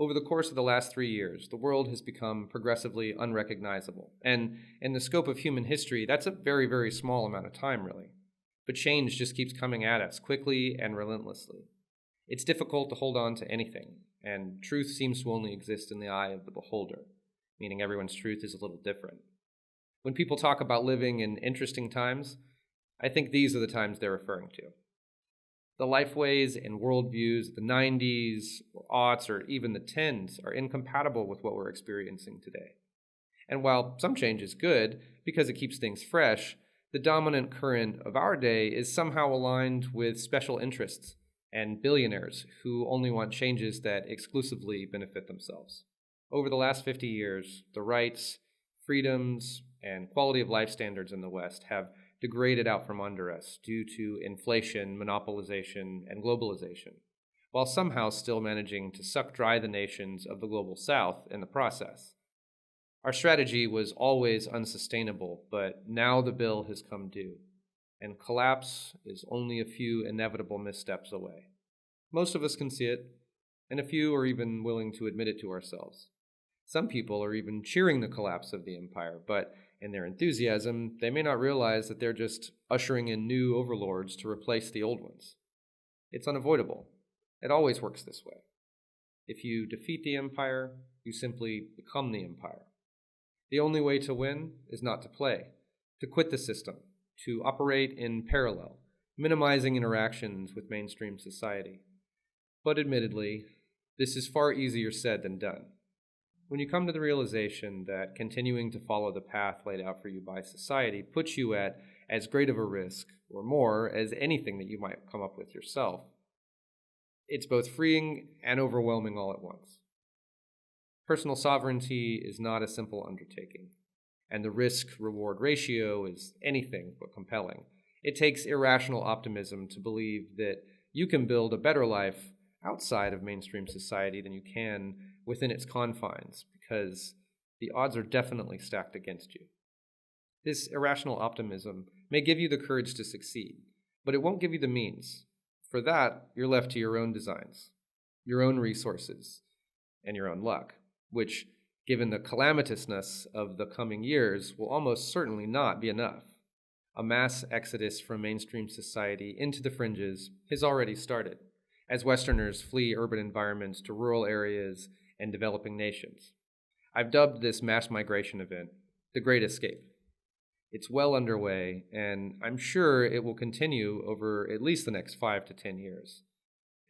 over the course of the last 3 years, the world has become progressively unrecognizable. And in the scope of human history, that's a very, very small amount of time, really. But change just keeps coming at us quickly and relentlessly. It's difficult to hold on to anything, and truth seems to only exist in the eye of the beholder, meaning everyone's truth is a little different. When people talk about living in interesting times, I think these are the times they're referring to. The lifeways and worldviews of the 90s, or aughts, or even the 10s are incompatible with what we're experiencing today. And while some change is good, because it keeps things fresh, the dominant current of our day is somehow aligned with special interests and billionaires who only want changes that exclusively benefit themselves. Over the last 50 years, the rights, freedoms, and quality of life standards in the West have degraded out from under us due to inflation, monopolization, and globalization, while somehow still managing to suck dry the nations of the global South in the process. Our strategy was always unsustainable, but now the bill has come due, and collapse is only a few inevitable missteps away. Most of us can see it, and a few are even willing to admit it to ourselves. Some people are even cheering the collapse of the empire, but in their enthusiasm, they may not realize that they're just ushering in new overlords to replace the old ones. It's unavoidable. It always works this way. If you defeat the empire, you simply become the empire. The only way to win is not to play, to quit the system, to operate in parallel, minimizing interactions with mainstream society. But admittedly, this is far easier said than done. When you come to the realization that continuing to follow the path laid out for you by society puts you at as great of a risk, or more, as anything that you might come up with yourself, it's both freeing and overwhelming all at once. Personal sovereignty is not a simple undertaking, and the risk-reward ratio is anything but compelling. It takes irrational optimism to believe that you can build a better life outside of mainstream society than you can within its confines, because the odds are definitely stacked against you. This irrational optimism may give you the courage to succeed, but it won't give you the means. For that, you're left to your own designs, your own resources, and your own luck, which, given the calamitousness of the coming years, will almost certainly not be enough. A mass exodus from mainstream society into the fringes has already started, as Westerners flee urban environments to rural areas and developing nations. I've dubbed this mass migration event the Great Escape. It's well underway, and I'm sure it will continue over at least the next 5 to 10 years.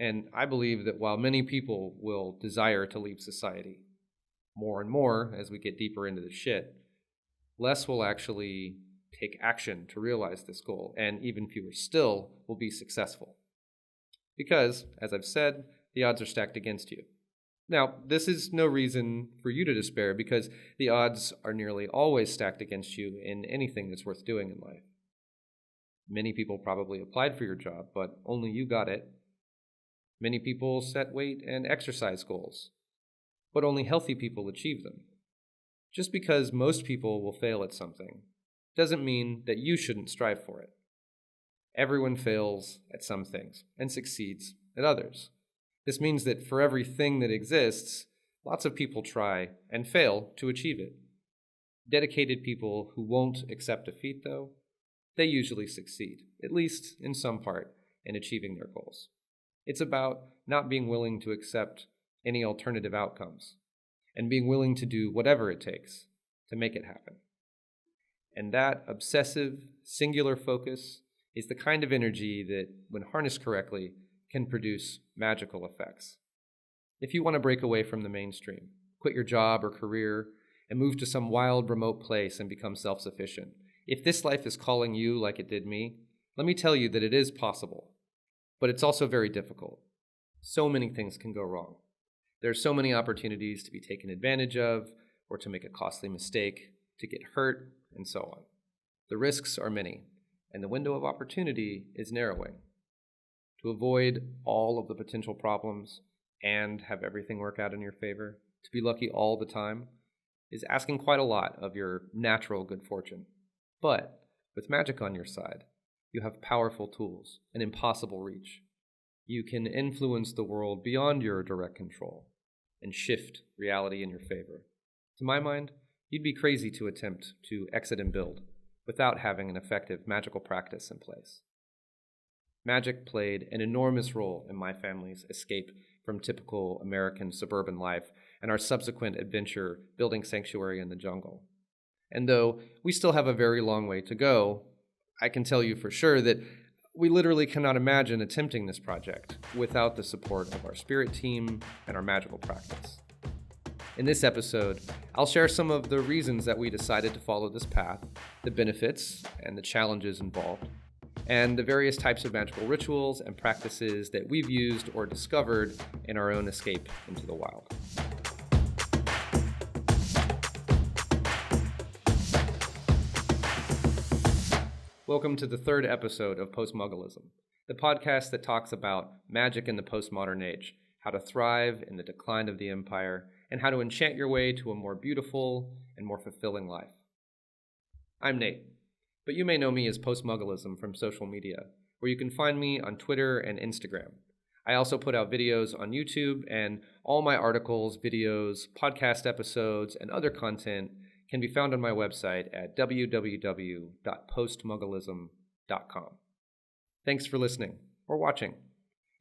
And I believe that while many people will desire to leave society, more and more as we get deeper into the shit, less will actually take action to realize this goal, and even fewer still will be successful. Because, as I've said, the odds are stacked against you. Now, this is no reason for you to despair, because the odds are nearly always stacked against you in anything that's worth doing in life. Many people probably applied for your job, but only you got it. Many people set weight and exercise goals, but only healthy people achieve them. Just because most people will fail at something doesn't mean that you shouldn't strive for it. Everyone fails at some things and succeeds at others. This means that for everything that exists, lots of people try and fail to achieve it. Dedicated people who won't accept defeat, though, they usually succeed, at least in some part, in achieving their goals. It's about not being willing to accept any alternative outcomes and being willing to do whatever it takes to make it happen. And that obsessive, singular focus is the kind of energy that, when harnessed correctly, can produce magical effects. If you want to break away from the mainstream, quit your job or career, and move to some wild, remote place and become self-sufficient, if this life is calling you like it did me, let me tell you that it is possible. But it's also very difficult. So many things can go wrong. There are so many opportunities to be taken advantage of, or to make a costly mistake, to get hurt, and so on. The risks are many, and the window of opportunity is narrowing. To avoid all of the potential problems and have everything work out in your favor, to be lucky all the time, is asking quite a lot of your natural good fortune. But with magic on your side, you have powerful tools, an impossible reach. You can influence the world beyond your direct control. and shift reality in your favor. To my mind, you'd be crazy to attempt to exit and build without having an effective magical practice in place. Magic played an enormous role in my family's escape from typical American suburban life and our subsequent adventure building sanctuary in the jungle. And though we still have a very long way to go, I can tell you for sure that we literally cannot imagine attempting this project without the support of our spirit team and our magical practice. In this episode, I'll share some of the reasons that we decided to follow this path, the benefits and the challenges involved, and the various types of magical rituals and practices that we've used or discovered in our own escape into the wild. Welcome to the third episode of Postmugglism, the podcast that talks about magic in the postmodern age, how to thrive in the decline of the empire, and how to enchant your way to a more beautiful and more fulfilling life. I'm Nate, but you may know me as Postmugglism from social media, where you can find me on Twitter and Instagram. I also put out videos on YouTube, and all my articles, videos, podcast episodes, and other content can be found on my website at www.postmugglism.com. Thanks for listening or watching.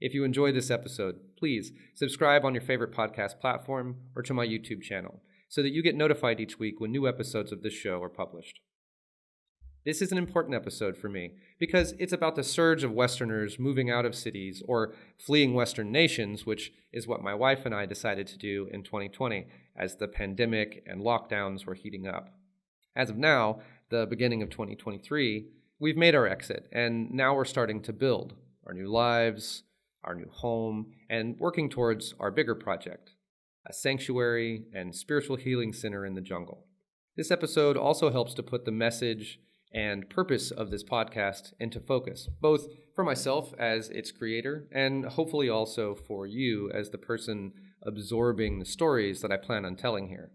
If you enjoyed this episode, please subscribe on your favorite podcast platform or to my YouTube channel so that you get notified each week when new episodes of this show are published. This is an important episode for me because it's about the surge of Westerners moving out of cities or fleeing Western nations, which is what my wife and I decided to do in 2020 as the pandemic and lockdowns were heating up. As of now, the beginning of 2023, we've made our exit, and now we're starting to build our new lives, our new home, and working towards our bigger project, a sanctuary and spiritual healing center in the jungle. This episode also helps to put the message and purpose of this podcast into focus, both for myself as its creator and hopefully also for you as the person absorbing the stories that I plan on telling here.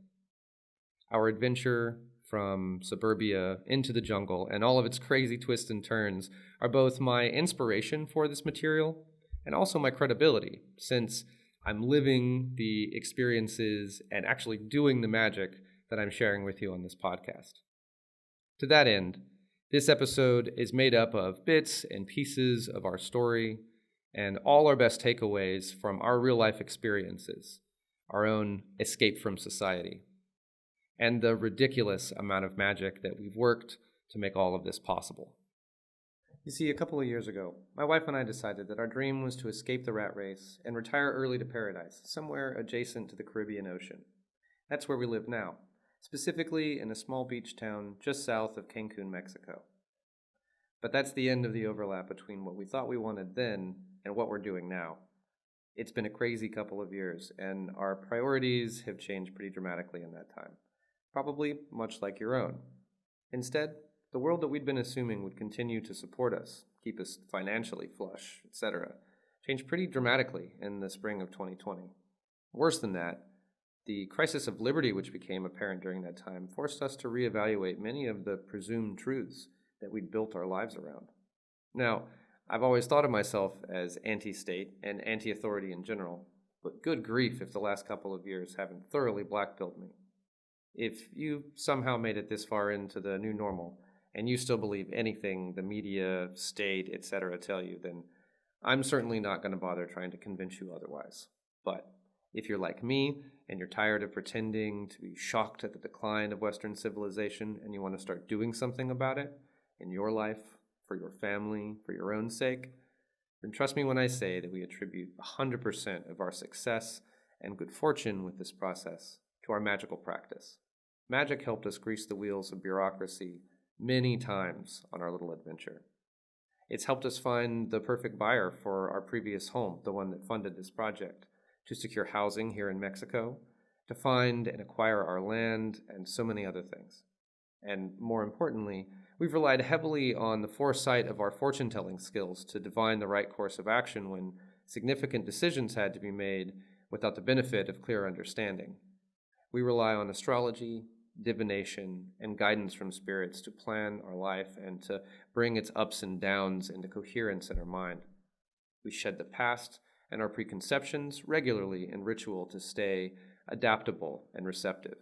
Our adventure from suburbia into the jungle and all of its crazy twists and turns are both my inspiration for this material and also my credibility, since I'm living the experiences and actually doing the magic that I'm sharing with you on this podcast. To that end, this episode is made up of bits and pieces of our story and all our best takeaways from our real-life experiences, our own escape from society, and the ridiculous amount of magic that we've worked to make all of this possible. You see, a couple of years ago, my wife and I decided that our dream was to escape the rat race and retire early to paradise, somewhere adjacent to the Caribbean Ocean. That's where we live now, specifically in a small beach town just south of Cancun, Mexico. But that's the end of the overlap between what we thought we wanted then and what we're doing now. It's been a crazy couple of years, and our priorities have changed pretty dramatically in that time, probably much like your own. Instead, the world that we'd been assuming would continue to support us, keep us financially flush, etc., changed pretty dramatically in the spring of 2020. Worse than that, the crisis of liberty which became apparent during that time forced us to reevaluate many of the presumed truths that we'd built our lives around. Now, I've always thought of myself as anti-state and anti-authority in general, but good grief if the last couple of years haven't thoroughly black-pilled me. If you somehow made it this far into the new normal, and you still believe anything the media, state, etc. tell you, then I'm certainly not going to bother trying to convince you otherwise. But if you're like me, and you're tired of pretending to be shocked at the decline of Western civilization, and you want to start doing something about it in your life, for your family, for your own sake, then trust me when I say that we attribute 100% of our success and good fortune with this process to our magical practice. Magic helped us grease the wheels of bureaucracy many times on our little adventure. It's helped us find the perfect buyer for our previous home, the one that funded this project, to secure housing here in Mexico, to find and acquire our land, and so many other things. And more importantly, we've relied heavily on the foresight of our fortune-telling skills to divine the right course of action when significant decisions had to be made without the benefit of clear understanding. We rely on astrology, divination, and guidance from spirits to plan our life and to bring its ups and downs into coherence in our mind. We shed the past and our preconceptions regularly in ritual to stay adaptable and receptive.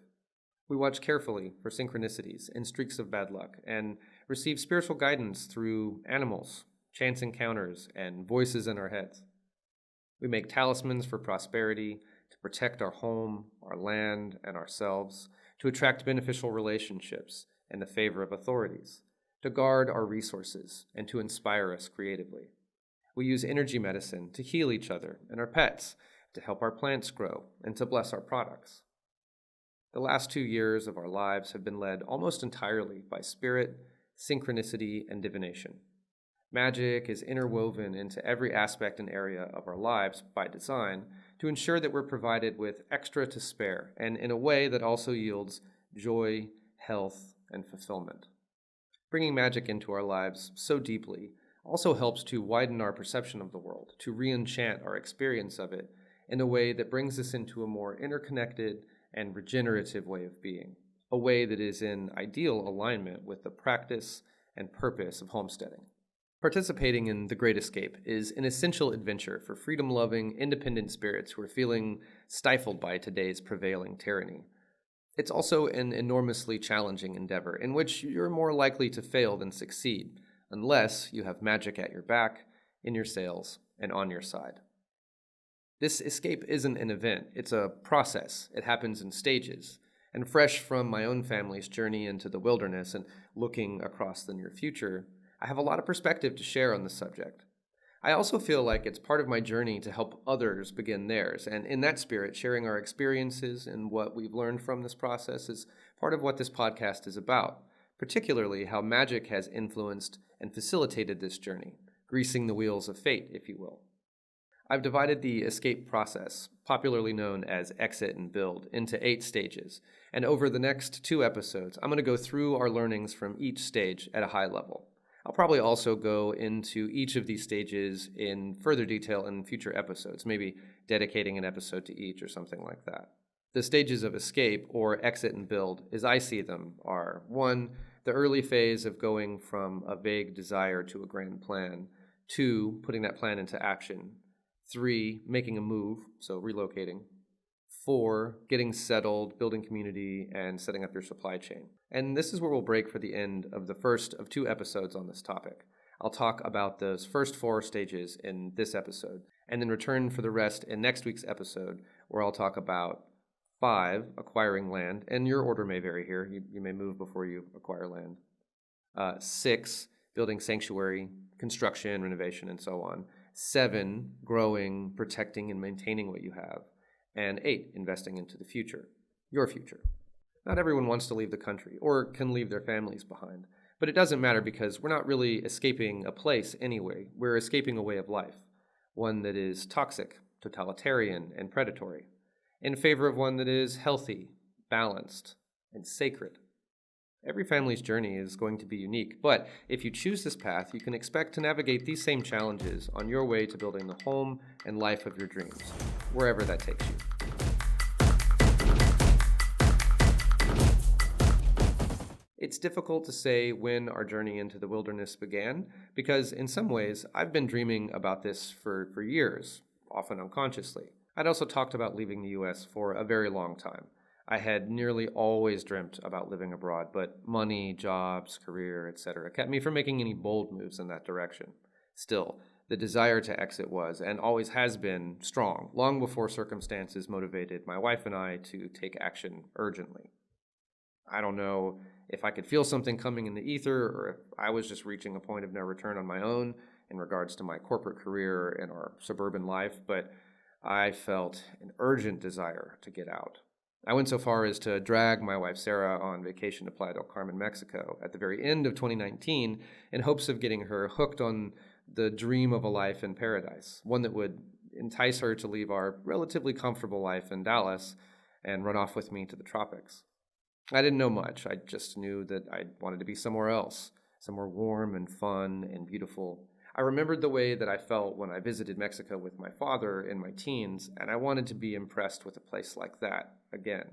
We watch carefully for synchronicities and streaks of bad luck, and receive spiritual guidance through animals, chance encounters, and voices in our heads. We make talismans for prosperity, to protect our home, our land, and ourselves, to attract beneficial relationships and the favor of authorities, to guard our resources, and to inspire us creatively. We use energy medicine to heal each other and our pets, to help our plants grow, and to bless our products. The last 2 years of our lives have been led almost entirely by spirit, synchronicity, and divination. Magic is interwoven into every aspect and area of our lives by design to ensure that we're provided with extra to spare, and in a way that also yields joy, health, and fulfillment. Bringing magic into our lives so deeply also helps to widen our perception of the world, to re-enchant our experience of it in a way that brings us into a more interconnected and regenerative way of being, a way that is in ideal alignment with the practice and purpose of homesteading. Participating in The Great Escape is an essential adventure for freedom-loving, independent spirits who are feeling stifled by today's prevailing tyranny. It's also an enormously challenging endeavor in which you're more likely to fail than succeed, unless you have magic at your back, in your sails, and on your side. This escape isn't an event, it's a process. It happens in stages. And fresh from my own family's journey into the wilderness and looking across the near future, I have a lot of perspective to share on this subject. I also feel like it's part of my journey to help others begin theirs, and in that spirit, sharing our experiences and what we've learned from this process is part of what this podcast is about, particularly how magic has influenced and facilitated this journey, greasing the wheels of fate, if you will. I've divided the escape process, popularly known as exit and build, into 8 stages, and over the next 2 episodes, I'm going to go through our learnings from each stage at a high level. I'll probably also go into each of these stages in further detail in future episodes, maybe dedicating an episode to each or something like that. The stages of escape, or exit and build, as I see them, are 1, the early phase of going from a vague desire to a grand plan, 2, putting that plan into action, 3, making a move, so relocating, 4, getting settled, building community, and setting up your supply chain. And this is where we'll break for the end of the first of 2 episodes on this topic. I'll talk about those first 4 stages in this episode, and then return for the rest in next week's episode, where I'll talk about 5, acquiring land, and your order may vary here. You may move before you acquire land. 6, building sanctuary, construction, renovation, and so on. 7, growing, protecting, and maintaining what you have. And 8, investing into the future, your future. Not everyone wants to leave the country or can leave their families behind, but it doesn't matter because we're not really escaping a place anyway. We're escaping a way of life, one that is toxic, totalitarian, and predatory, in favor of one that is healthy, balanced, and sacred. Every family's journey is going to be unique, but if you choose this path, you can expect to navigate these same challenges on your way to building the home and life of your dreams, wherever that takes you. It's difficult to say when our journey into the wilderness began, because in some ways, I've been dreaming about this for years, often unconsciously. I'd also talked about leaving the U.S. for a very long time. I had nearly always dreamt about living abroad, but money, jobs, career, etc. kept me from making any bold moves in that direction. Still, the desire to exit was, and always has been, strong, long before circumstances motivated my wife and I to take action urgently. I don't know if I could feel something coming in the ether, or if I was just reaching a point of no return on my own in regards to my corporate career and our suburban life, but I felt an urgent desire to get out. I went so far as to drag my wife Sarah on vacation to Playa del Carmen, Mexico at the very end of 2019 in hopes of getting her hooked on the dream of a life in paradise, one that would entice her to leave our relatively comfortable life in Dallas and run off with me to the tropics. I didn't know much. I just knew that I wanted to be somewhere else, somewhere warm and fun and beautiful. I remembered the way that I felt when I visited Mexico with my father in my teens, and I wanted to be impressed with a place like that again.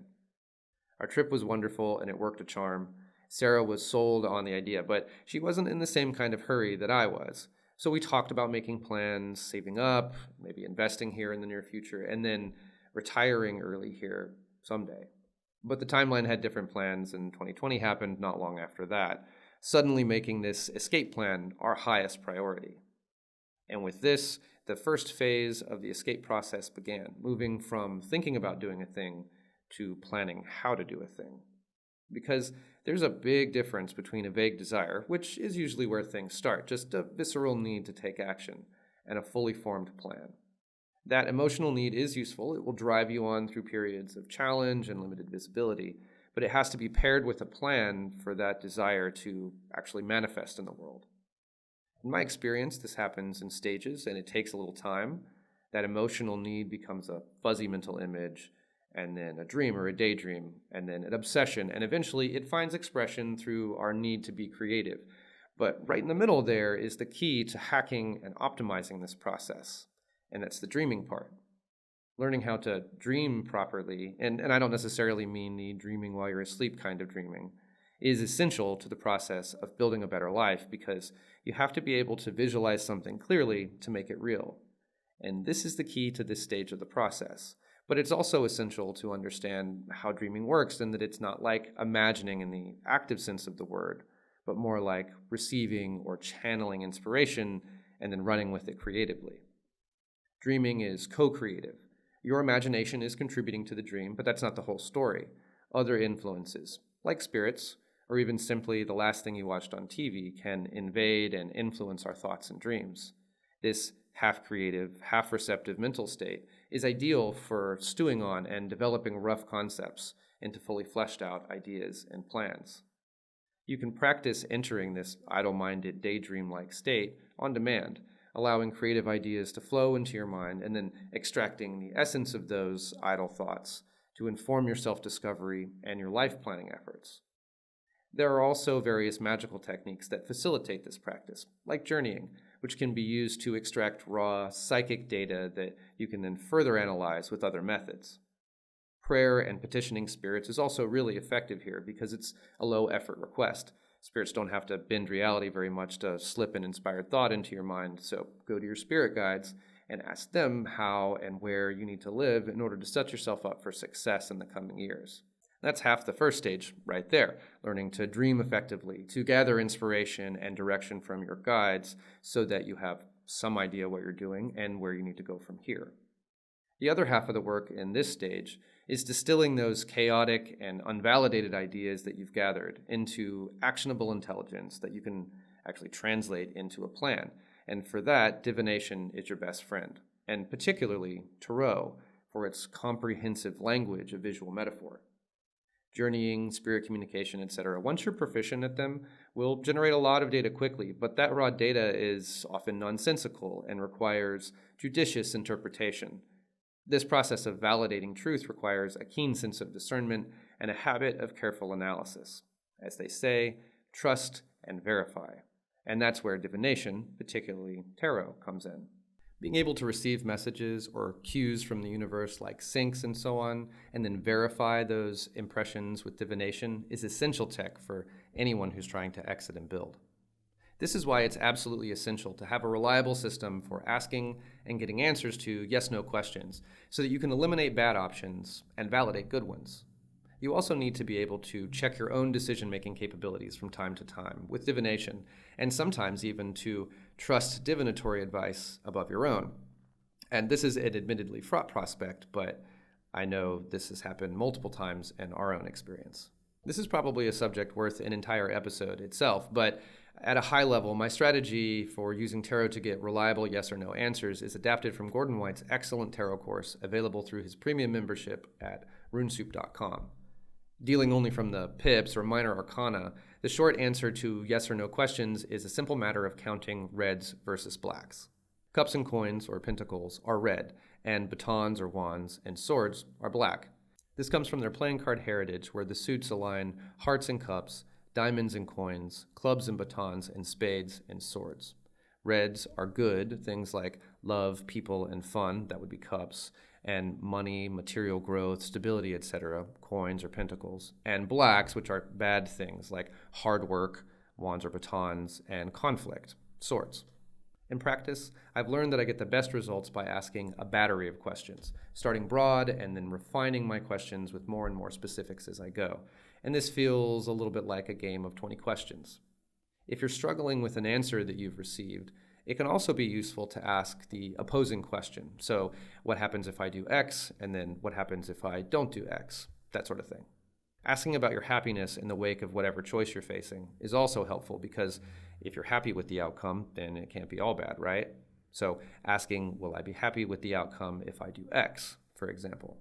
Our trip was wonderful, and it worked a charm. Sarah was sold on the idea, but she wasn't in the same kind of hurry that I was. So we talked about making plans, saving up, maybe investing here in the near future, and then retiring early here someday. But the timeline had different plans, and 2020 happened not long after that, suddenly making this escape plan our highest priority. And with this, the first phase of the escape process began, moving from thinking about doing a thing to planning how to do a thing. Because there's a big difference between a vague desire, which is usually where things start, just a visceral need to take action, and a fully formed plan. That emotional need is useful. It will drive you on through periods of challenge and limited visibility, but it has to be paired with a plan for that desire to actually manifest in the world. In my experience, this happens in stages, and it takes a little time. That emotional need becomes a fuzzy mental image, and then a dream or a daydream, and then an obsession, and eventually it finds expression through our need to be creative. But right in the middle there is the key to hacking and optimizing this process, and that's the dreaming part. Learning how to dream properly, and I don't necessarily mean the dreaming while you're asleep kind of dreaming, is essential to the process of building a better life because you have to be able to visualize something clearly to make it real. And this is the key to this stage of the process. But it's also essential to understand how dreaming works and that it's not like imagining in the active sense of the word, but more like receiving or channeling inspiration and then running with it creatively. Dreaming is co-creative. Your imagination is contributing to the dream, but that's not the whole story. Other influences, like spirits, or even simply the last thing you watched on TV, can invade and influence our thoughts and dreams. This half-creative, half-receptive mental state is ideal for stewing on and developing rough concepts into fully fleshed out ideas and plans. You can practice entering this idle-minded, daydream-like state on demand, allowing creative ideas to flow into your mind and then extracting the essence of those idle thoughts to inform your self-discovery and your life planning efforts. There are also various magical techniques that facilitate this practice, like journeying, which can be used to extract raw psychic data that you can then further analyze with other methods. Prayer and petitioning spirits is also really effective here because it's a low-effort request. Spirits don't have to bend reality very much to slip an inspired thought into your mind, so go to your spirit guides and ask them how and where you need to live in order to set yourself up for success in the coming years. That's half the first stage right there, learning to dream effectively, to gather inspiration and direction from your guides so that you have some idea what you're doing and where you need to go from here. The other half of the work in this stage is distilling those chaotic and unvalidated ideas that you've gathered into actionable intelligence that you can actually translate into a plan. And for that, divination is your best friend, and particularly tarot for its comprehensive language of visual metaphor. Journeying, spirit communication, etc. Once you're proficient at them, will generate a lot of data quickly, but that raw data is often nonsensical and requires judicious interpretation. This process of validating truth requires a keen sense of discernment and a habit of careful analysis. As they say, trust and verify. And that's where divination, particularly tarot, comes in. Being able to receive messages or cues from the universe like syncs and so on, and then verify those impressions with divination is essential tech for anyone who's trying to exit and build. This is why it's absolutely essential to have a reliable system for asking and getting answers to yes-no questions so that you can eliminate bad options and validate good ones. You also need to be able to check your own decision-making capabilities from time to time with divination, and sometimes even to trust divinatory advice above your own. And this is an admittedly fraught prospect, but I know this has happened multiple times in our own experience. This is probably a subject worth an entire episode itself, but at a high level, my strategy for using tarot to get reliable yes or no answers is adapted from Gordon White's excellent tarot course available through his premium membership at runesoup.com. Dealing only from the pips or minor arcana, the short answer to yes or no questions is a simple matter of counting reds versus blacks. Cups and coins, or pentacles, are red, and batons or wands and swords are black. This comes from their playing card heritage, where the suits align hearts and cups, diamonds and coins, clubs and batons, and spades and swords. Reds are good, things like love, people, and fun, that would be cups, and money, material growth, stability, etc., coins or pentacles. And blacks, which are bad things like hard work, wands or batons, and conflict, swords. In practice, I've learned that I get the best results by asking a battery of questions, starting broad and then refining my questions with more and more specifics as I go. And this feels a little bit like a game of 20 questions. If you're struggling with an answer that you've received, it can also be useful to ask the opposing question. So, what happens if I do X? And then what happens if I don't do X? That sort of thing. Asking about your happiness in the wake of whatever choice you're facing is also helpful because if you're happy with the outcome, then it can't be all bad, right? So asking, will I be happy with the outcome if I do X, for example?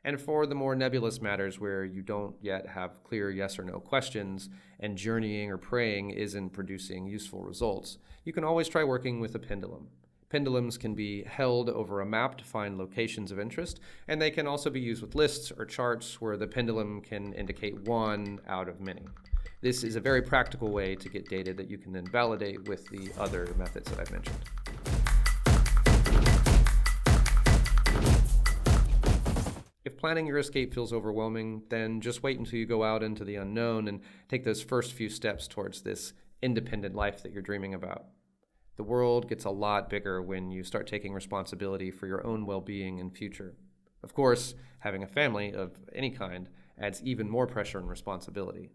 And for the more nebulous matters where you don't yet have clear yes or no questions and journeying or praying isn't producing useful results, you can always try working with a pendulum. Pendulums can be held over a map to find locations of interest, and they can also be used with lists or charts where the pendulum can indicate one out of many. This is a very practical way to get data that you can then validate with the other methods that I've mentioned. If planning your escape feels overwhelming, then just wait until you go out into the unknown and take those first few steps towards this independent life that you're dreaming about. The world gets a lot bigger when you start taking responsibility for your own well-being and future. Of course, having a family of any kind adds even more pressure and responsibility.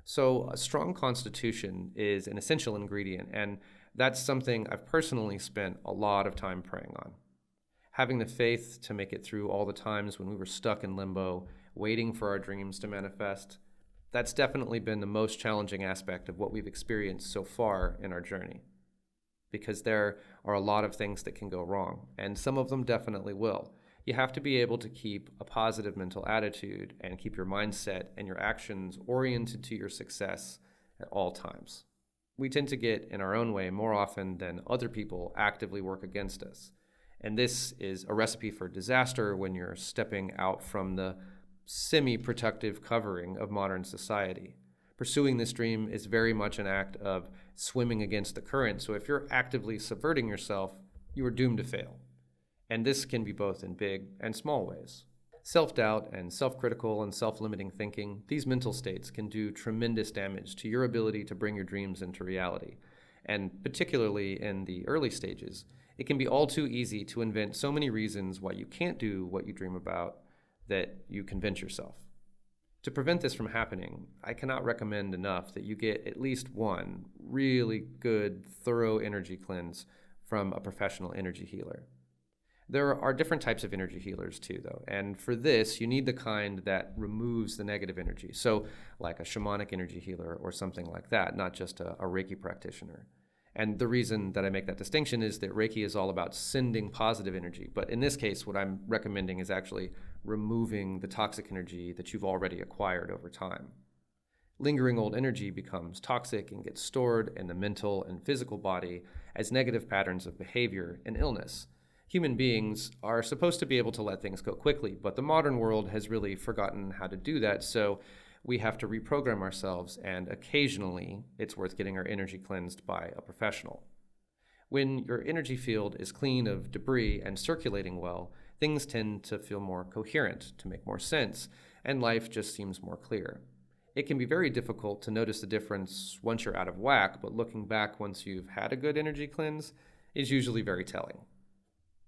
So a strong constitution is an essential ingredient, and that's something I've personally spent a lot of time praying on. Having the faith to make it through all the times when we were stuck in limbo, waiting for our dreams to manifest, that's definitely been the most challenging aspect of what we've experienced so far in our journey. Because there are a lot of things that can go wrong, and some of them definitely will. You have to be able to keep a positive mental attitude and keep your mindset and your actions oriented to your success at all times. We tend to get in our own way more often than other people actively work against us. And this is a recipe for disaster when you're stepping out from the semi-protective covering of modern society. Pursuing this dream is very much an act of swimming against the current, so if you're actively subverting yourself, you are doomed to fail. And this can be both in big and small ways. Self-doubt and self-critical and self-limiting thinking, these mental states can do tremendous damage to your ability to bring your dreams into reality. And particularly in the early stages, it can be all too easy to invent so many reasons why you can't do what you dream about that you convince yourself. To prevent this from happening, I cannot recommend enough that you get at least one really good, thorough energy cleanse from a professional energy healer. There are different types of energy healers too, though, and for this, you need the kind that removes the negative energy, so like a shamanic energy healer or something like that, not just a Reiki practitioner. And the reason that I make that distinction is that Reiki is all about sending positive energy. But in this case, what I'm recommending is actually removing the toxic energy that you've already acquired over time. Lingering old energy becomes toxic and gets stored in the mental and physical body as negative patterns of behavior and illness. Human beings are supposed to be able to let things go quickly, but the modern world has really forgotten how to do that, so we have to reprogram ourselves, and occasionally it's worth getting our energy cleansed by a professional. When your energy field is clean of debris and circulating well, things tend to feel more coherent, to make more sense, and life just seems more clear. It can be very difficult to notice the difference once you're out of whack, but looking back once you've had a good energy cleanse is usually very telling.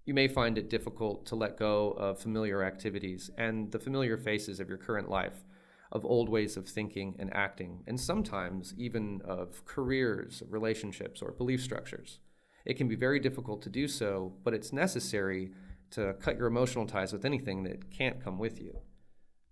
You may find it difficult to let go of familiar activities and the familiar faces of your current life, of old ways of thinking and acting, and sometimes even of careers, relationships, or belief structures. It can be very difficult to do so, but it's necessary to cut your emotional ties with anything that can't come with you.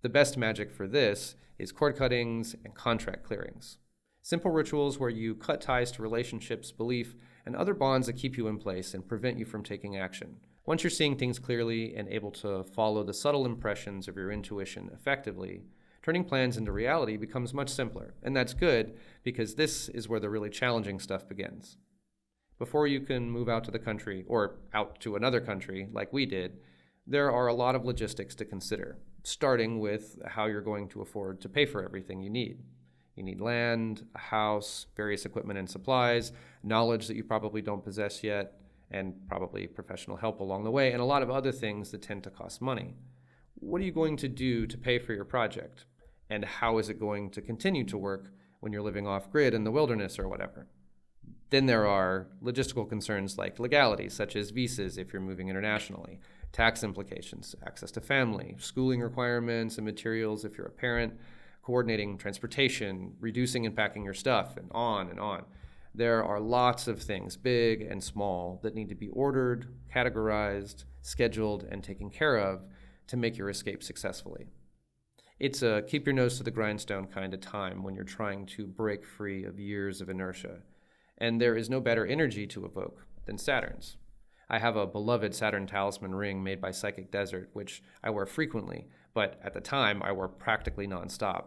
The best magic for this is cord cuttings and contract clearings. Simple rituals where you cut ties to relationships, belief, and other bonds that keep you in place and prevent you from taking action. Once you're seeing things clearly and able to follow the subtle impressions of your intuition effectively, turning plans into reality becomes much simpler, and that's good because this is where the really challenging stuff begins. Before you can move out to the country, or out to another country like we did, there are a lot of logistics to consider, starting with how you're going to afford to pay for everything you need. You need land, a house, various equipment and supplies, knowledge that you probably don't possess yet, and probably professional help along the way, and a lot of other things that tend to cost money. What are you going to do to pay for your project? And how is it going to continue to work when you're living off-grid in the wilderness or whatever? Then there are logistical concerns like legality, such as visas if you're moving internationally, tax implications, access to family, schooling requirements and materials if you're a parent, coordinating transportation, reducing and packing your stuff, and on and on. There are lots of things, big and small, that need to be ordered, categorized, scheduled, and taken care of to make your escape successfully. It's a keep your nose to the grindstone kind of time when you're trying to break free of years of inertia. And there is no better energy to evoke than Saturn's. I have a beloved Saturn talisman ring made by Psychic Desert, which I wear frequently, but at the time I wore practically nonstop.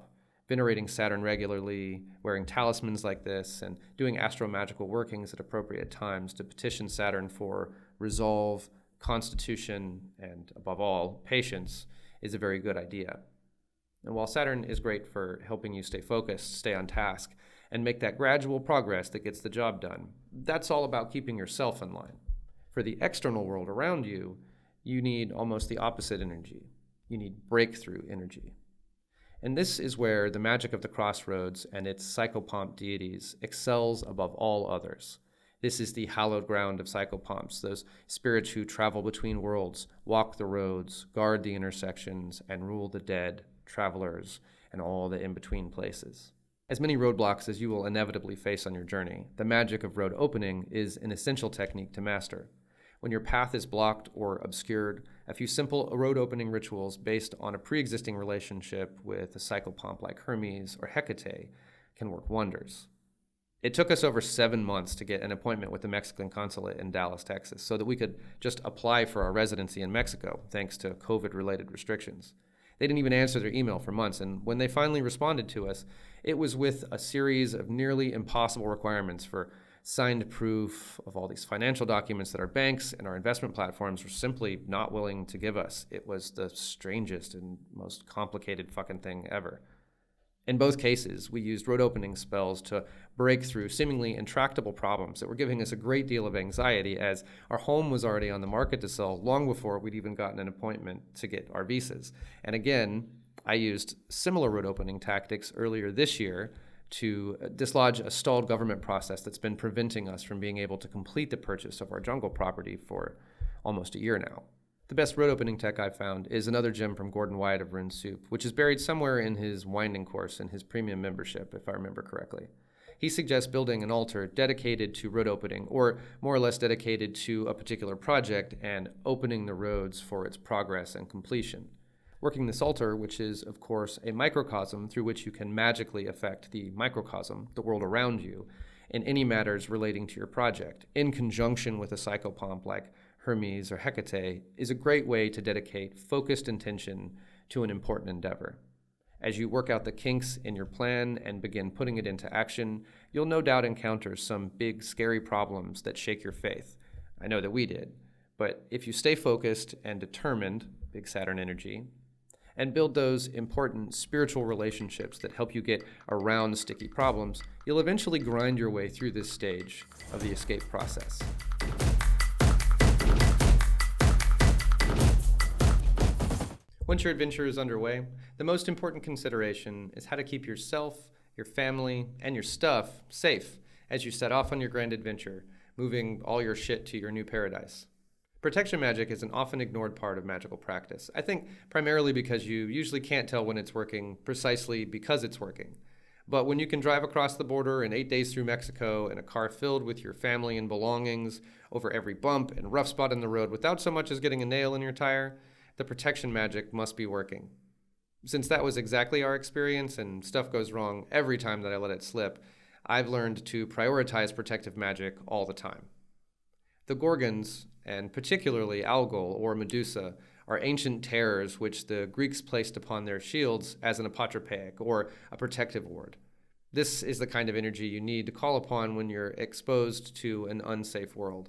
Venerating Saturn regularly, wearing talismans like this, and doing astromagical workings at appropriate times to petition Saturn for resolve, constitution, and above all, patience is a very good idea. And while Saturn is great for helping you stay focused, stay on task, and make that gradual progress that gets the job done, that's all about keeping yourself in line. For the external world around you, you need almost the opposite energy. You need breakthrough energy. And this is where the magic of the crossroads and its psychopomp deities excels above all others. This is the hallowed ground of psychopomps, those spirits who travel between worlds, walk the roads, guard the intersections, and rule the dead, travelers, and all the in-between places. As many roadblocks as you will inevitably face on your journey, the magic of road opening is an essential technique to master. When your path is blocked or obscured, a few simple road opening rituals based on a pre-existing relationship with a psychopomp like Hermes or Hecate can work wonders. It took us over 7 months to get an appointment with the Mexican consulate in Dallas, Texas, so that we could just apply for our residency in Mexico, thanks to COVID-related restrictions. They didn't even answer their email for months, and when they finally responded to us, it was with a series of nearly impossible requirements for signed proof of all these financial documents that our banks and our investment platforms were simply not willing to give us. It was the strangest and most complicated fucking thing ever. In both cases, we used road opening spells to break through seemingly intractable problems that were giving us a great deal of anxiety, as our home was already on the market to sell long before we'd even gotten an appointment to get our visas. And again, I used similar road opening tactics earlier this year to dislodge a stalled government process that's been preventing us from being able to complete the purchase of our jungle property for almost a year now. The best road opening tech I've found is another gem from Gordon Wyatt of Rune Soup, which is buried somewhere in his winding course in his premium membership, if I remember correctly. He suggests building an altar dedicated to road opening, or more or less dedicated to a particular project, and opening the roads for its progress and completion. Working this altar, which is, of course, a microcosm through which you can magically affect the microcosm, the world around you, in any matters relating to your project, in conjunction with a psychopomp like Hermes or Hecate, is a great way to dedicate focused intention to an important endeavor. As you work out the kinks in your plan and begin putting it into action, you'll no doubt encounter some big, scary problems that shake your faith. I know that we did. But if you stay focused and determined, big Saturn energy, and build those important spiritual relationships that help you get around sticky problems, you'll eventually grind your way through this stage of the escape process. Once your adventure is underway, the most important consideration is how to keep yourself, your family, and your stuff safe as you set off on your grand adventure, moving all your shit to your new paradise. Protection magic is an often ignored part of magical practice, I think primarily because you usually can't tell when it's working precisely because it's working. But when you can drive across the border in 8 days through Mexico in a car filled with your family and belongings, over every bump and rough spot in the road without so much as getting a nail in your tire, the protection magic must be working. Since that was exactly our experience and stuff goes wrong every time that I let it slip, I've learned to prioritize protective magic all the time. The Gorgons, and particularly Algol or Medusa, are ancient terrors which the Greeks placed upon their shields as an apotropaic, or a protective ward. This is the kind of energy you need to call upon when you're exposed to an unsafe world.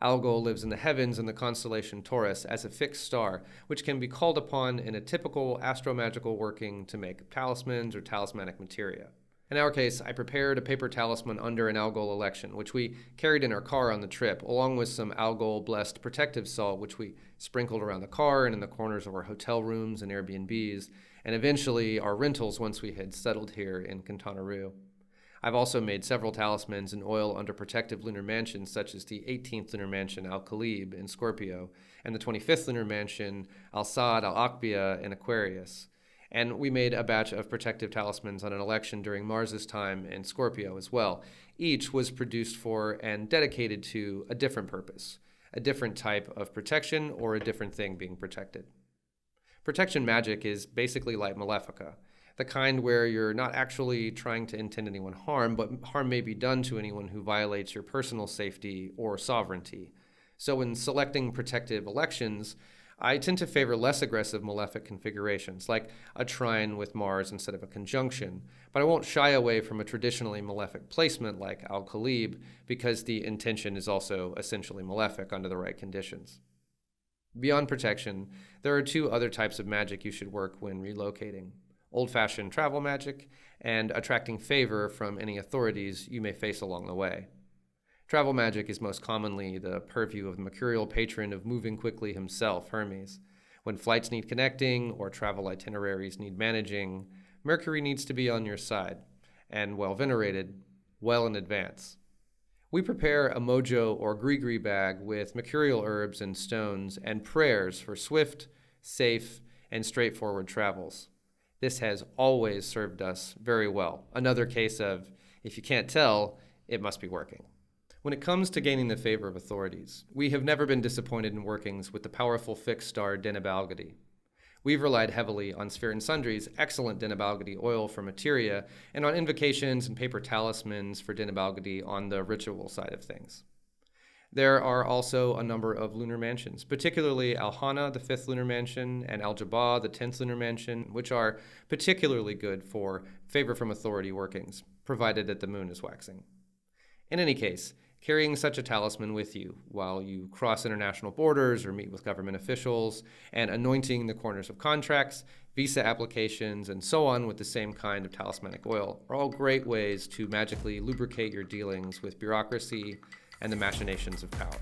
Algol lives in the heavens in the constellation Taurus as a fixed star, which can be called upon in a typical astromagical working to make talismans or talismanic materia. In our case, I prepared a paper talisman under an Algol election, which we carried in our car on the trip, along with some Algol-blessed protective salt, which we sprinkled around the car and in the corners of our hotel rooms and Airbnbs, and eventually our rentals once we had settled here in Quintana Roo. I've also made several talismans in oil under protective lunar mansions, such as the 18th lunar mansion Al-Khalib in Scorpio, and the 25th lunar mansion Al-Saad Al-Aqbiya in Aquarius. And we made a batch of protective talismans on an election during Mars's time in Scorpio as well. Each was produced for and dedicated to a different purpose, a different type of protection or a different thing being protected. Protection magic is basically like Malefica, the kind where you're not actually trying to intend anyone harm, but harm may be done to anyone who violates your personal safety or sovereignty. So in selecting protective elections, I tend to favor less aggressive malefic configurations, like a trine with Mars instead of a conjunction, but I won't shy away from a traditionally malefic placement like Al-Khalib because the intention is also essentially malefic under the right conditions. Beyond protection, there are two other types of magic you should work when relocating: old-fashioned travel magic and attracting favor from any authorities you may face along the way. Travel magic is most commonly the purview of the mercurial patron of moving quickly himself, Hermes. When flights need connecting or travel itineraries need managing, Mercury needs to be on your side, and well venerated, well in advance. We prepare a mojo or gree-gree bag with mercurial herbs and stones and prayers for swift, safe, and straightforward travels. This has always served us very well. Another case of, if you can't tell, it must be working. When it comes to gaining the favor of authorities, we have never been disappointed in workings with the powerful fixed star Deneb-Algadi. We've relied heavily on Sphere and Sundry's excellent Deneb-Algadi oil for materia and on invocations and paper talismans for Deneb-Algadi on the ritual side of things. There are also a number of lunar mansions, particularly Al-Hana, the 5th lunar mansion, and Al-Jabah, the 10th lunar mansion, which are particularly good for favor from authority workings, provided that the moon is waxing. In any case, carrying such a talisman with you while you cross international borders or meet with government officials, and anointing the corners of contracts, visa applications, and so on with the same kind of talismanic oil are all great ways to magically lubricate your dealings with bureaucracy and the machinations of power.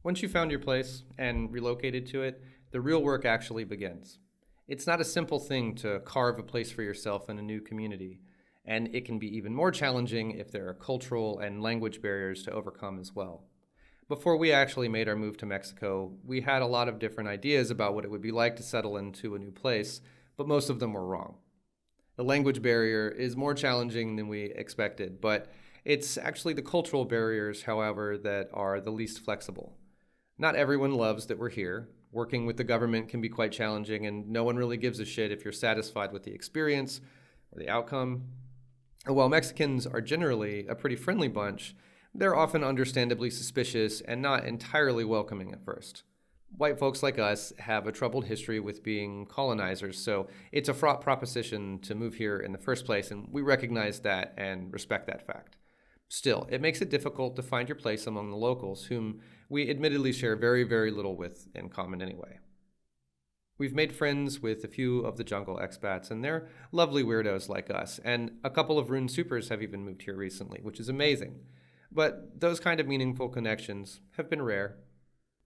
Once you've found your place and relocated to it, the real work actually begins. It's not a simple thing to carve a place for yourself in a new community, and it can be even more challenging if there are cultural and language barriers to overcome as well. Before we actually made our move to Mexico, we had a lot of different ideas about what it would be like to settle into a new place, but most of them were wrong. The language barrier is more challenging than we expected, but it's actually the cultural barriers, however, that are the least flexible. Not everyone loves that we're here. Working with the government can be quite challenging, and no one really gives a shit if you're satisfied with the experience or the outcome. While Mexicans are generally a pretty friendly bunch, they're often understandably suspicious and not entirely welcoming at first. White folks like us have a troubled history with being colonizers, so it's a fraught proposition to move here in the first place, and we recognize that and respect that fact. Still, it makes it difficult to find your place among the locals, whom we admittedly share very, very little with in common anyway. We've made friends with a few of the jungle expats, and they're lovely weirdos like us, and a couple of Rune Supers have even moved here recently, which is amazing. But those kind of meaningful connections have been rare.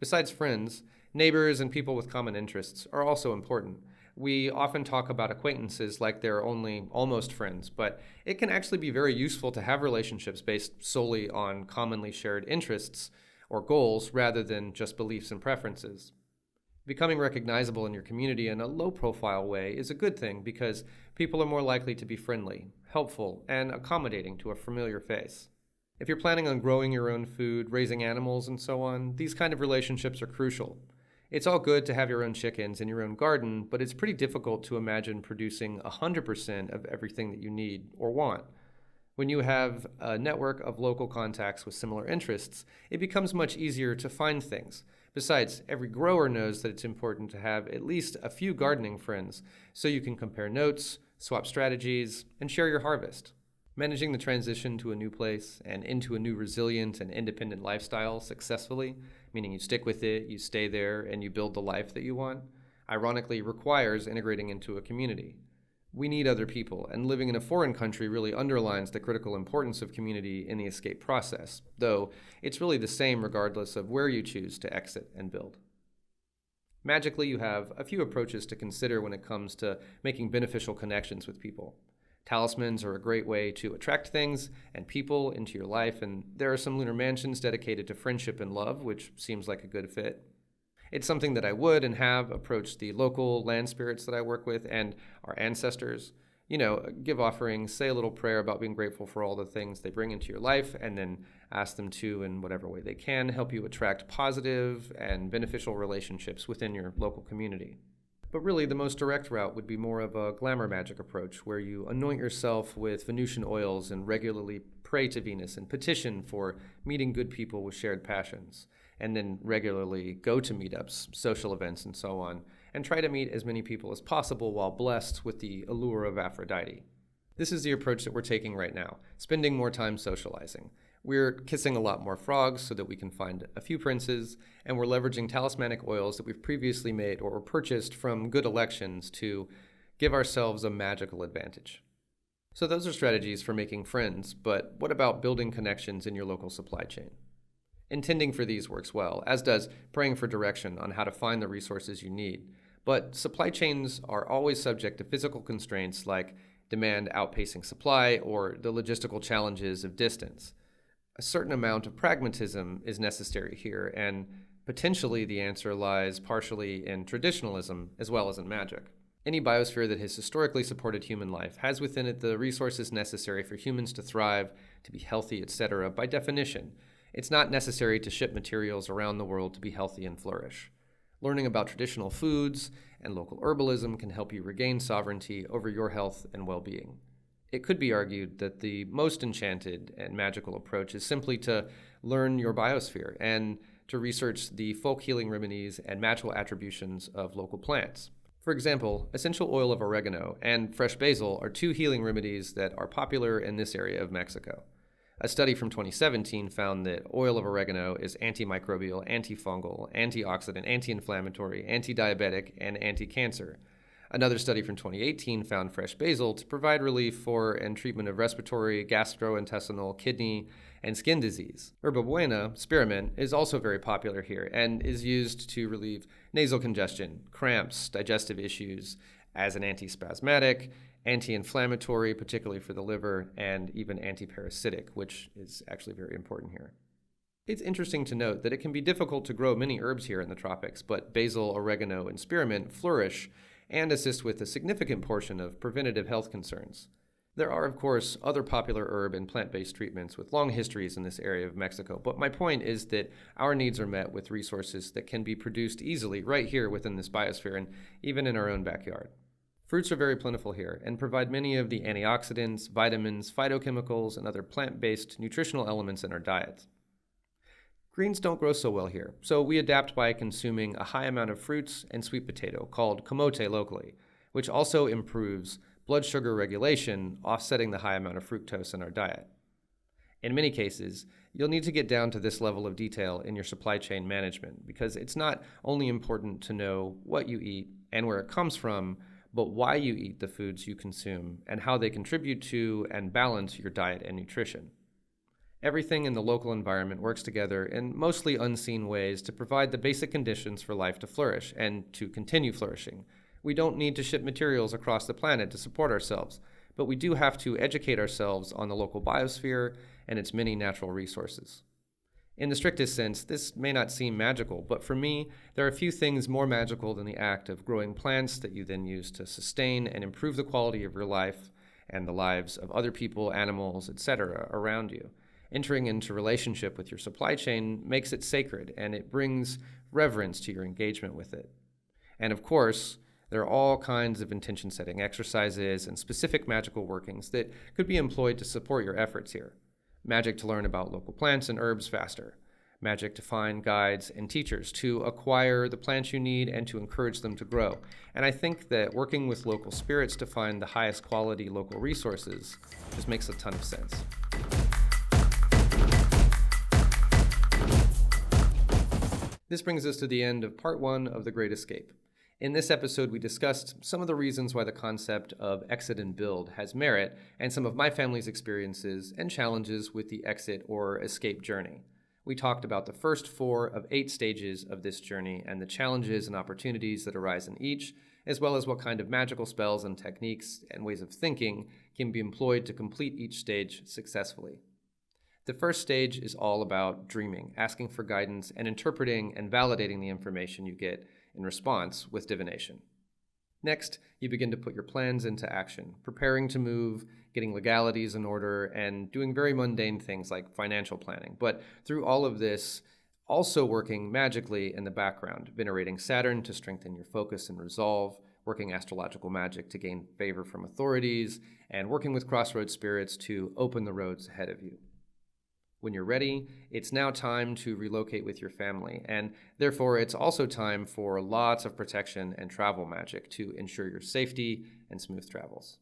Besides friends, neighbors and people with common interests are also important. We often talk about acquaintances like they're only almost friends, but it can actually be very useful to have relationships based solely on commonly shared interests or goals rather than just beliefs and preferences. Becoming recognizable in your community in a low-profile way is a good thing because people are more likely to be friendly, helpful, and accommodating to a familiar face. If you're planning on growing your own food, raising animals, and so on, these kind of relationships are crucial. It's all good to have your own chickens in your own garden, but it's pretty difficult to imagine producing 100% of everything that you need or want. When you have a network of local contacts with similar interests, it becomes much easier to find things. Besides, every grower knows that it's important to have at least a few gardening friends, so you can compare notes, swap strategies, and share your harvest. Managing the transition to a new place and into a new resilient and independent lifestyle successfully, meaning you stick with it, you stay there, and you build the life that you want, ironically requires integrating into a community. We need other people, and living in a foreign country really underlines the critical importance of community in the escape process, though it's really the same regardless of where you choose to exit and build. Magically, you have a few approaches to consider when it comes to making beneficial connections with people. Talismans are a great way to attract things and people into your life, and there are some lunar mansions dedicated to friendship and love, which seems like a good fit. It's something that I would and have approached the local land spirits that I work with and our ancestors. Give offerings, say a little prayer about being grateful for all the things they bring into your life, and then ask them to, in whatever way they can, help you attract positive and beneficial relationships within your local community. But really, the most direct route would be more of a glamour magic approach, where you anoint yourself with Venusian oils and regularly pray to Venus and petition for meeting good people with shared passions, and then regularly go to meetups, social events, and so on, and try to meet as many people as possible while blessed with the allure of Aphrodite. This is the approach that we're taking right now, spending more time socializing. We're kissing a lot more frogs so that we can find a few princes, and we're leveraging talismanic oils that we've previously made or purchased from good elections to give ourselves a magical advantage. So those are strategies for making friends, but what about building connections in your local supply chain? Intending for these works well, as does praying for direction on how to find the resources you need. But supply chains are always subject to physical constraints like demand outpacing supply or the logistical challenges of distance. A certain amount of pragmatism is necessary here, and potentially the answer lies partially in traditionalism as well as in magic. Any biosphere that has historically supported human life has within it the resources necessary for humans to thrive, to be healthy, etc. By definition, it's not necessary to ship materials around the world to be healthy and flourish. Learning about traditional foods and local herbalism can help you regain sovereignty over your health and well-being. It could be argued that the most enchanted and magical approach is simply to learn your biosphere and to research the folk healing remedies and magical attributions of local plants. For example, essential oil of oregano and fresh basil are two healing remedies that are popular in this area of Mexico. A study from 2017 found that oil of oregano is antimicrobial, antifungal, antioxidant, anti-inflammatory, anti-diabetic, and anti-cancer. Another study from 2018 found fresh basil to provide relief for and treatment of respiratory, gastrointestinal, kidney, and skin disease. Herba buena, spearmint, is also very popular here and is used to relieve nasal congestion, cramps, digestive issues, as an antispasmodic, anti-inflammatory, particularly for the liver, and even antiparasitic, which is actually very important here. It's interesting to note that it can be difficult to grow many herbs here in the tropics, but basil, oregano, and spearmint flourish and assist with a significant portion of preventative health concerns. There are, of course, other popular herb and plant-based treatments with long histories in this area of Mexico, but my point is that our needs are met with resources that can be produced easily right here within this biosphere and even in our own backyard. Fruits are very plentiful here and provide many of the antioxidants, vitamins, phytochemicals, and other plant-based nutritional elements in our diets. Greens don't grow so well here, so we adapt by consuming a high amount of fruits and sweet potato, called camote locally, which also improves blood sugar regulation, offsetting the high amount of fructose in our diet. In many cases, you'll need to get down to this level of detail in your supply chain management, because it's not only important to know what you eat and where it comes from, but why you eat the foods you consume and how they contribute to and balance your diet and nutrition. Everything in the local environment works together in mostly unseen ways to provide the basic conditions for life to flourish and to continue flourishing. We don't need to ship materials across the planet to support ourselves, but we do have to educate ourselves on the local biosphere and its many natural resources. In the strictest sense, this may not seem magical, but for me, there are few things more magical than the act of growing plants that you then use to sustain and improve the quality of your life and the lives of other people, animals, etc. around you. Entering into relationship with your supply chain makes it sacred, and it brings reverence to your engagement with it. And of course, there are all kinds of intention-setting exercises and specific magical workings that could be employed to support your efforts here. Magic to learn about local plants and herbs faster. Magic to find guides and teachers to acquire the plants you need and to encourage them to grow. And I think that working with local spirits to find the highest quality local resources just makes a ton of sense. This brings us to the end of part 1 of The Great Escape. In this episode, we discussed some of the reasons why the concept of exit and build has merit, and some of my family's experiences and challenges with the exit or escape journey. We talked about the first 4 of 8 stages of this journey and the challenges and opportunities that arise in each, as well as what kind of magical spells and techniques and ways of thinking can be employed to complete each stage successfully. The first stage is all about dreaming, asking for guidance, and interpreting and validating the information you get in response with divination. Next, you begin to put your plans into action, preparing to move, getting legalities in order, and doing very mundane things like financial planning. But through all of this, also working magically in the background, venerating Saturn to strengthen your focus and resolve, working astrological magic to gain favor from authorities, and working with crossroads spirits to open the roads ahead of you. When you're ready, it's now time to relocate with your family, and therefore it's also time for lots of protection and travel magic to ensure your safety and smooth travels.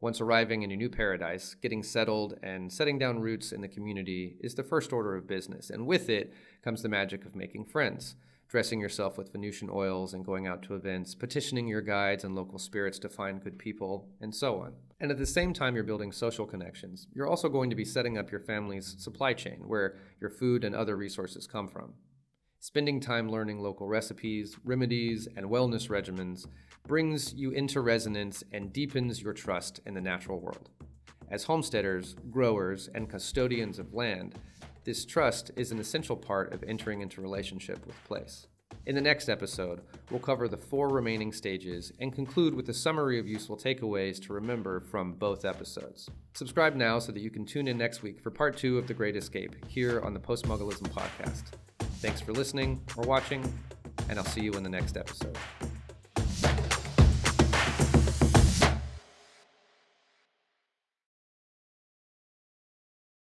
Once arriving in your new paradise, getting settled and setting down roots in the community is the first order of business, and with it comes the magic of making friends, dressing yourself with Venusian oils and going out to events, petitioning your guides and local spirits to find good people, and so on. And at the same time you're building social connections, you're also going to be setting up your family's supply chain, where your food and other resources come from. Spending time learning local recipes, remedies, and wellness regimens brings you into resonance and deepens your trust in the natural world. As homesteaders, growers, and custodians of land, this trust is an essential part of entering into relationship with place. In the next episode, we'll cover the 4 remaining stages and conclude with a summary of useful takeaways to remember from both episodes. Subscribe now so that you can tune in next week for part 2 of The Great Escape here on the Postmugglism podcast. Thanks for listening or watching, and I'll see you in the next episode.